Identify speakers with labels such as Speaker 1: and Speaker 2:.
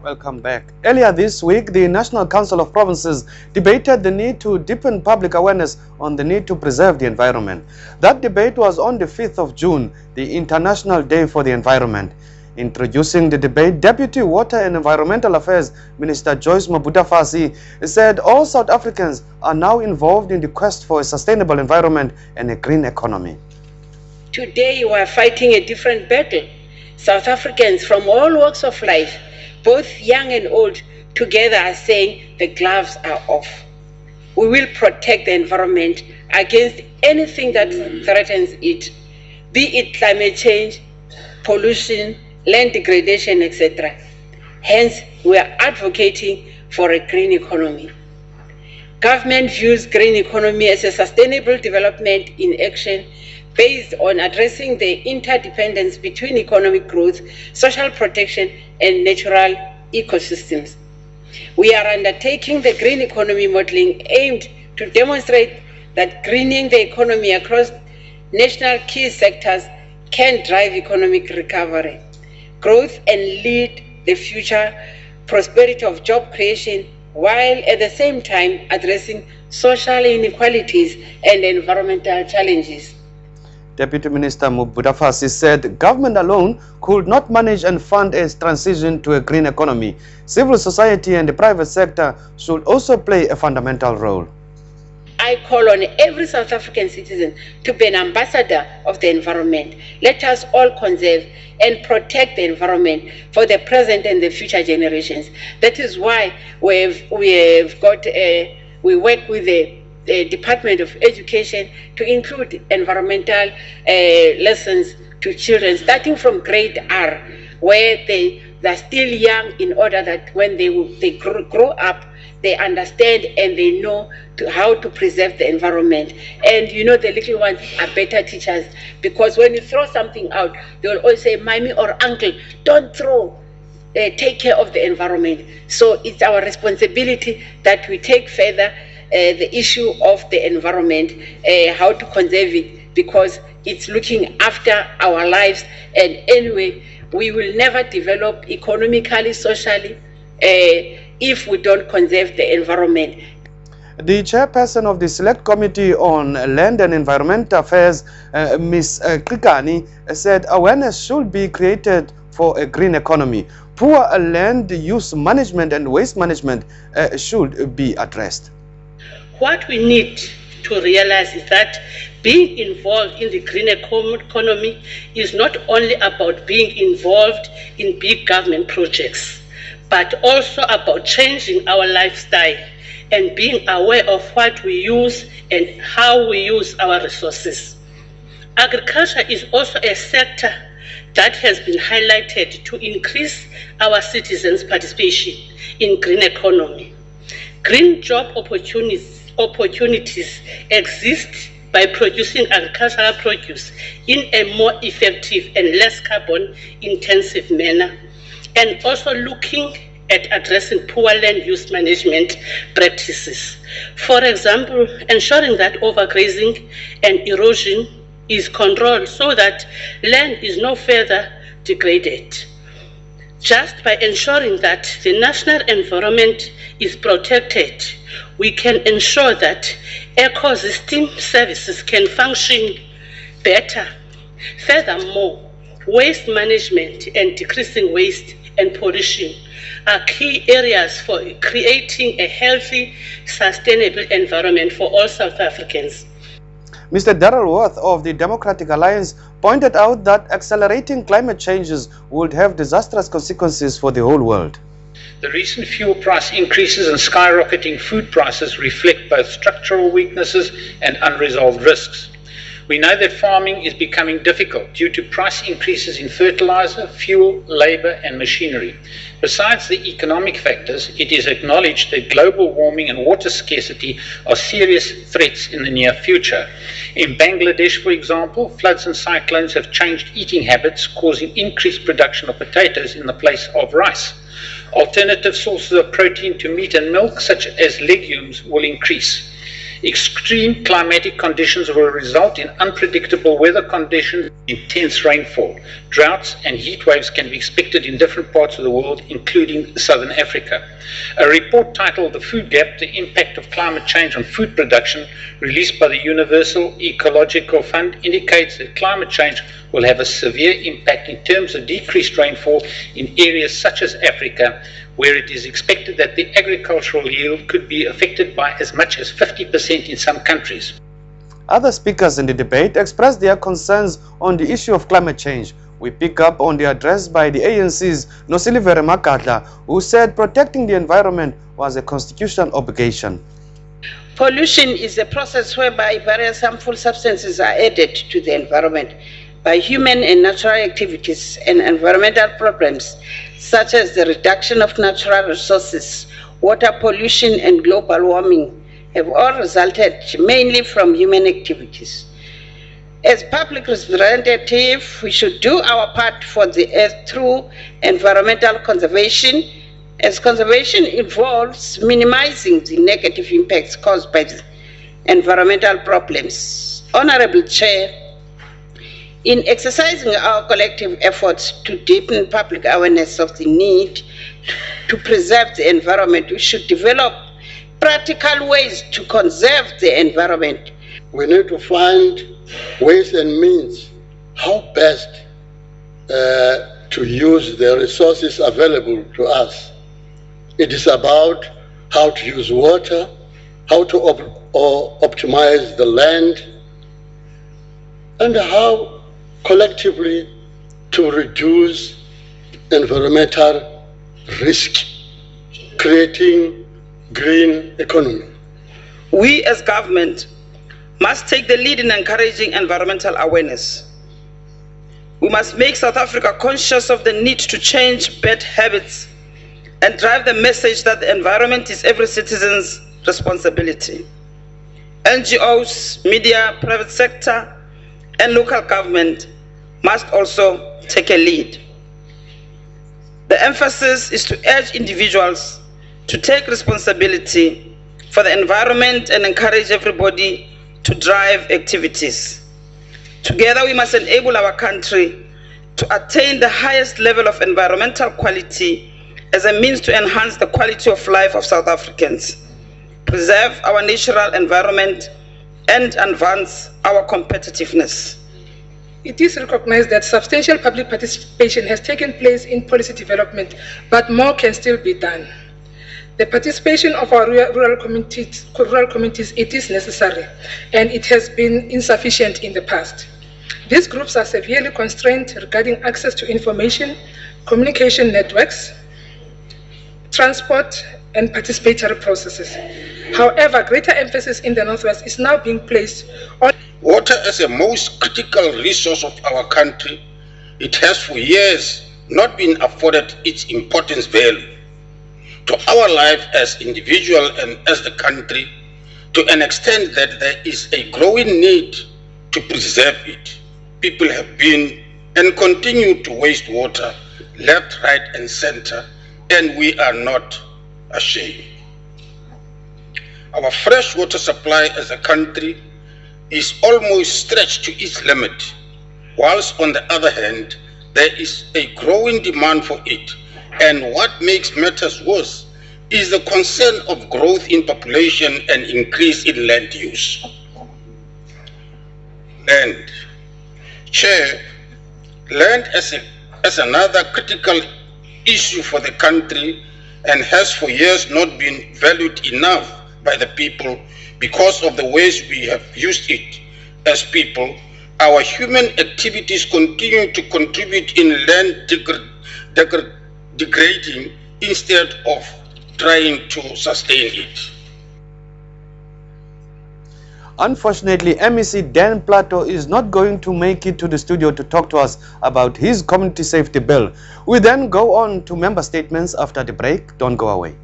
Speaker 1: Welcome back. Earlier this week, the National Council of Provinces debated the need to deepen public awareness on the need to preserve the environment. That debate was on the 5th of June, the International Day for the Environment. Introducing the debate, Deputy Water and Environmental Affairs Minister Joyce Mabudafhasi said all South Africans are now involved in the quest for a sustainable environment and a green economy.
Speaker 2: Today we are fighting a different battle. South Africans from all walks of life, both young and old, together are saying the gloves are off. We will protect the environment against anything that threatens it, be it climate change, pollution, land degradation, etc. Hence, we are advocating for a green economy. Government views green economy as a sustainable development in action based on addressing the interdependence between economic growth, social protection, and natural ecosystems. We are undertaking the green economy modeling aimed to demonstrate that greening the economy across national key sectors can drive economic recovery, growth, and lead the future prosperity of job creation, while at the same time addressing social inequalities and environmental challenges.
Speaker 1: Deputy Minister Mabudafhasi said government alone could not manage and fund a transition to a green economy. Civil society and the private sector should also play a fundamental role.
Speaker 2: I call on every South African citizen to be an ambassador of the environment. Let us all conserve and protect the environment for the present and the future generations. That is why we work with the Department of Education to include environmental lessons to children starting from grade R, where they're still young, in order that when they grow up, they understand and they know how to preserve the environment. And you know, the little ones are better teachers, because when you throw something out, they will always say, "Mommy or uncle, don't throw, take care of the environment." So it's our responsibility that we take further the issue of the environment, how to conserve it, because it's looking after our lives. And anyway, we will never develop economically, socially, if we don't conserve the environment.
Speaker 1: The chairperson of the Select Committee on Land and Environmental Affairs, Ms. Qikani, said awareness should be created for a green economy. Poor land use management and waste management should be addressed.
Speaker 3: What we need to realize is that being involved in the green economy is not only about being involved in big government projects, but also about changing our lifestyle and being aware of what we use and how we use our resources. Agriculture is also a sector that has been highlighted to increase our citizens' participation in green economy. Green job opportunities exist by producing agricultural produce in a more effective and less carbon intensive manner, and also looking at addressing poor land use management practices. For example, ensuring that overgrazing and erosion is controlled so that land is no further degraded. Just by ensuring that the national environment is protected, we can ensure that ecosystem services can function better. Furthermore, waste management and decreasing waste and pollution are key areas for creating a healthy, sustainable environment for all South Africans.
Speaker 1: Mr. Darryl Worth of the Democratic Alliance pointed out that accelerating climate changes would have disastrous consequences for the whole world.
Speaker 4: The recent fuel price increases and skyrocketing food prices reflect both structural weaknesses and unresolved risks. We know that farming is becoming difficult due to price increases in fertilizer, fuel, labor, and machinery. Besides the economic factors, it is acknowledged that global warming and water scarcity are serious threats in the near future. In Bangladesh, for example, floods and cyclones have changed eating habits, causing increased production of potatoes in the place of rice. Alternative sources of protein to meat and milk, such as legumes, will increase. Extreme climatic conditions will result in unpredictable weather conditions, intense rainfall. Droughts and heat waves can be expected in different parts of the world, including Southern Africa. A report titled The Food Gap, The Impact of Climate Change on Food Production, released by the Universal Ecological Fund, indicates that climate change will have a severe impact in terms of decreased rainfall in areas such as Africa, where it is expected that the agricultural yield could be affected by as much as 50% in some countries.
Speaker 1: Other speakers in the debate expressed their concerns on the issue of climate change. We pick up on the address by the ANC's Nosilivere Magadia, who said protecting the environment was a constitutional obligation.
Speaker 2: Pollution is a process whereby various harmful substances are added to the environment by human and natural activities, and environmental problems such as the reduction of natural resources, water pollution, and global warming have all resulted mainly from human activities. As public representatives, we should do our part for the earth through environmental conservation, as conservation involves minimizing the negative impacts caused by the environmental problems. Honorable Chair, in exercising our collective efforts to deepen public awareness of the need to preserve the environment, we should develop practical ways to conserve the environment.
Speaker 5: We need to find ways and means how best to use the resources available to us. It is about how to use water, how to optimize the land, and how collectively to reduce environmental risk, creating green economy.
Speaker 6: We as government must take the lead in encouraging environmental awareness. We must make South Africa conscious of the need to change bad habits and drive the message that the environment is every citizen's responsibility. NGOs, media, private sector, and local government must also take a lead. The emphasis is to urge individuals to take responsibility for the environment and encourage everybody to drive activities. Together, we must enable our country to attain the highest level of environmental quality as a means to enhance the quality of life of South Africans, preserve our natural environment, and advance our competitiveness.
Speaker 7: It is recognized that substantial public participation has taken place in policy development, but more can still be done. The participation of our rural communities, it is necessary, and it has been insufficient in the past. These groups are severely constrained regarding access to information, communication networks, transport, and participatory processes. However, greater emphasis in the Northwest is now being placed on
Speaker 8: water as a most critical resource of our country. It has for years not been afforded its importance value to our life as individual and as the country, to an extent that there is a growing need to preserve it. People have been and continue to waste water left, right, and center, and we are not ashamed. Our fresh water supply as a country is almost stretched to its limit, whilst on the other hand, there is a growing demand for it. And what makes matters worse is the concern of growth in population and increase in land use. Land. Chair, land as another critical issue for the country and has for years not been valued enough by the people because of the ways we have used it as people. Our human activities continue to contribute in land degrading instead of trying to sustain it.
Speaker 1: Unfortunately, MEC Dan Plato is not going to make it to the studio to talk to us about his community safety bill. We then go on to member statements after the break. Don't go away.